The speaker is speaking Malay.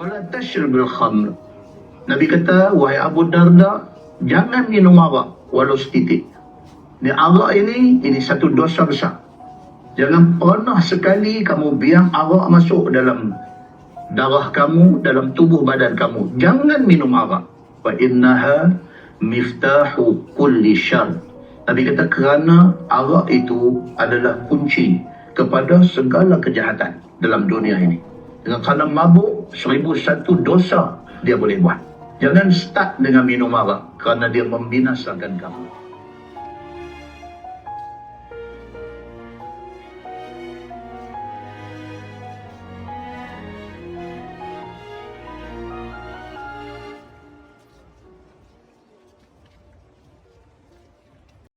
Wala tashrabil khamr. Nabi kata, wahai Abu Darda, jangan minum arak walau setitik. Ni arak ini satu dosa besar. Jangan pernah sekali kamu biang arak masuk dalam darah kamu, dalam tubuh badan kamu. Jangan minum arak. Wa innaha miftahu kulli syarr. Nabi kata kerana arak itu adalah kunci kepada segala kejahatan dalam dunia ini. Dengan kerana mabuk, 1001 dosa dia boleh buat. Jangan start dengan minum arak kerana dia membinasakan kamu.